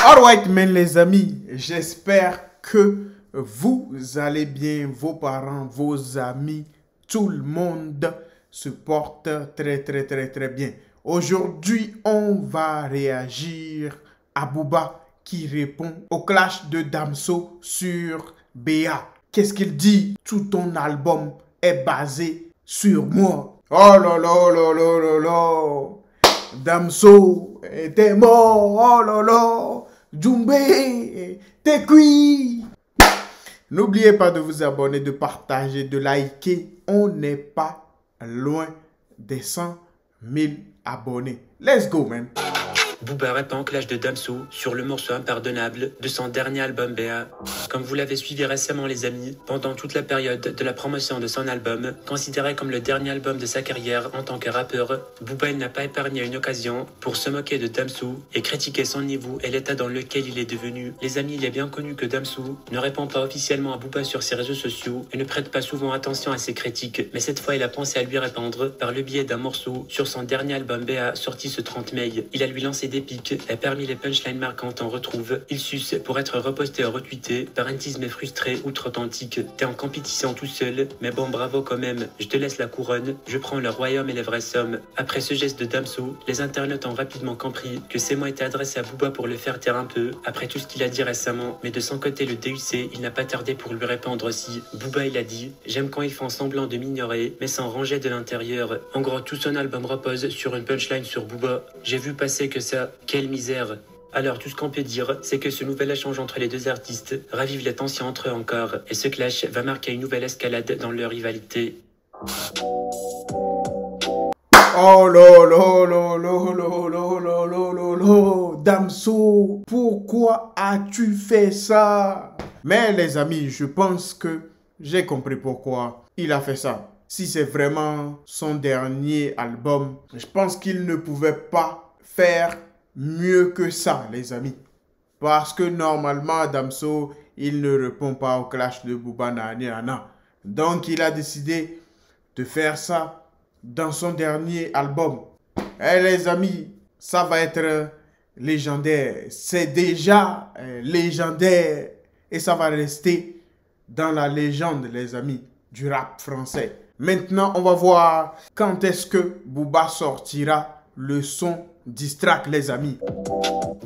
Alright, men les amis, j'espère que vous allez bien, vos parents, vos amis, tout le monde se porte très bien. Aujourd'hui, on va réagir à Booba qui répond au clash de Damso sur BA. Qu'est-ce qu'il dit? Tout ton album est basé sur moi. Oh là là là là là là. Damso était mort, oh là là. Djoumbé, t'es cuit. N'oubliez pas de vous abonner, de partager, de liker. On n'est pas loin des 100 000 abonnés. Let's go, man. Booba répond au clash de Damso sur le morceau Impardonnable de son dernier album BA. Comme vous l'avez suivi récemment les amis, pendant toute la période de la promotion de son album, considéré comme le dernier album de sa carrière en tant que rappeur, Booba n'a pas épargné une occasion pour se moquer de Damso et critiquer son niveau et l'état dans lequel il est devenu. Les amis, il est bien connu que Damso ne répond pas officiellement à Booba sur ses réseaux sociaux et ne prête pas souvent attention à ses critiques, mais cette fois il a pensé à lui répondre par le biais d'un morceau sur son dernier album BA sorti ce 30 mai. Il a lui lancé des pics et parmi les punchlines marquantes on retrouve « Il suce pour être reposté et retweeté par un tisme frustré outre-Atlantique. T'es en compétition tout seul, mais bon bravo quand même. Je te laisse la couronne, je prends le royaume et les vraies sommes. » Après ce geste de Damso, les internautes ont rapidement compris que ces mots étaient adressés à Booba pour le faire taire un peu, après tout ce qu'il a dit récemment. Mais de son côté le DUC, il n'a pas tardé pour lui répondre aussi. Booba il a dit « J'aime quand ils font semblant de m'ignorer, mais sans ranger de l'intérieur. » En gros tout son album repose sur une punchline sur Booba. J'ai vu passer que ça. Quelle misère! Alors tout ce qu'on peut dire, c'est que ce nouvel échange entre les deux artistes ravive les tensions entre eux encore, et ce clash va marquer une nouvelle escalade dans leur rivalité. Oh là là là là là là là là là là. Damso, pourquoi as-tu fait ça? Mais les amis, je pense que j'ai compris pourquoi il a fait ça. Si c'est vraiment son dernier album, je pense qu'il ne pouvait pas faire mieux que ça, les amis. Parce que normalement, Damso, il ne répond pas au clash de Booba Nana. Donc, il a décidé de faire ça dans son dernier album. Eh les amis, ça va être légendaire. C'est déjà légendaire. Et ça va rester dans la légende, les amis, du rap français. Maintenant, on va voir quand est-ce que Booba sortira le son Distract, les amis.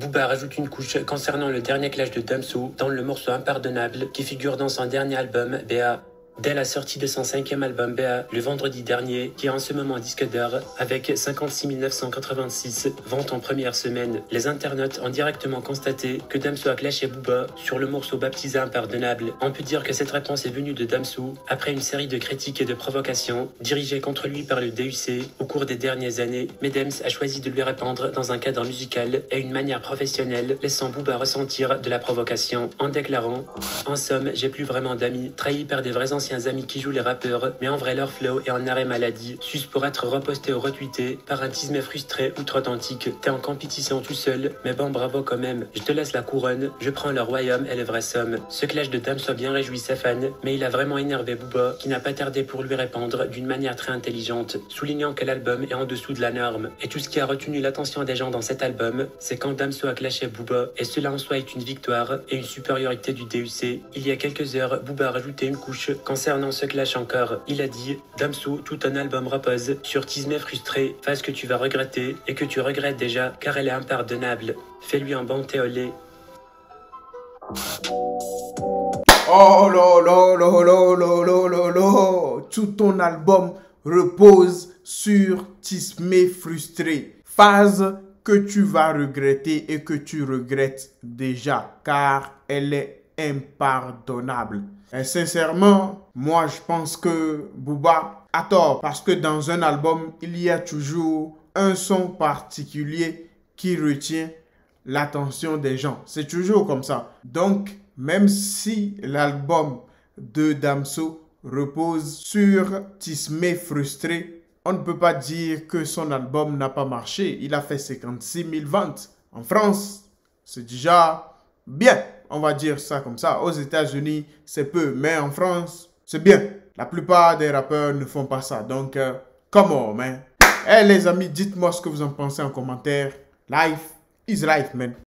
Booba rajoute une couche concernant le dernier clash de Damso dans le morceau Impardonnable qui figure dans son dernier album BA. Dès la sortie de son 5e album BA, le vendredi dernier, qui est en ce moment disque d'or, avec 56 986 ventes en première semaine, les internautes ont directement constaté que Damso a clashé Booba sur le morceau baptisé Impardonnable. On peut dire que cette réponse est venue de Damso après une série de critiques et de provocations dirigées contre lui par le DUC au cours des dernières années, mais Dems a choisi de lui répondre dans un cadre musical et une manière professionnelle, laissant Booba ressentir de la provocation en déclarant « En somme, j'ai plus vraiment d'amis, trahis par des vrais anciens amis qui jouent les rappeurs, mais en vrai leur flow est en arrêt maladie, sus pour être reposté ou retweeté par un tisme frustré outre-Atlantique. T'es en compétition tout seul, mais bon bravo quand même. Je te laisse la couronne, je prends le royaume et les vraies sommes. » Ce clash de Damso a bien réjoui ses fans, mais il a vraiment énervé Booba, qui n'a pas tardé pour lui répondre d'une manière très intelligente, soulignant que l'album est en dessous de la norme. Et tout ce qui a retenu l'attention des gens dans cet album, c'est quand Damso a clashé Booba, et cela en soi est une victoire et une supériorité du DUC. Il y a quelques heures, Booba a rajouté une couche concernant ce clash encore. Il a dit « Damso, tout un album repose sur Tismé frustré, phase que tu vas regretter et que tu regrettes déjà car elle est impardonnable. Fais-lui un bon thé au lait. » Oh là là là là là là là là. Tout ton album repose sur Tismé frustré, phase que tu vas regretter et que tu regrettes déjà car elle est impardonnable. Et sincèrement, moi je pense que Booba a tort parce que dans un album, il y a toujours un son particulier qui retient l'attention des gens. C'est toujours comme ça. Donc, même si l'album de Damso repose sur Tismé frustré, on ne peut pas dire que son album n'a pas marché. Il a fait 56 000 ventes. En France, c'est déjà bien. On va dire ça comme ça. Aux États-Unis, c'est peu. Mais en France, c'est bien. La plupart des rappeurs ne font pas ça. Donc, come on, man. Eh les amis, dites-moi ce que vous en pensez en commentaire. Life is life, man.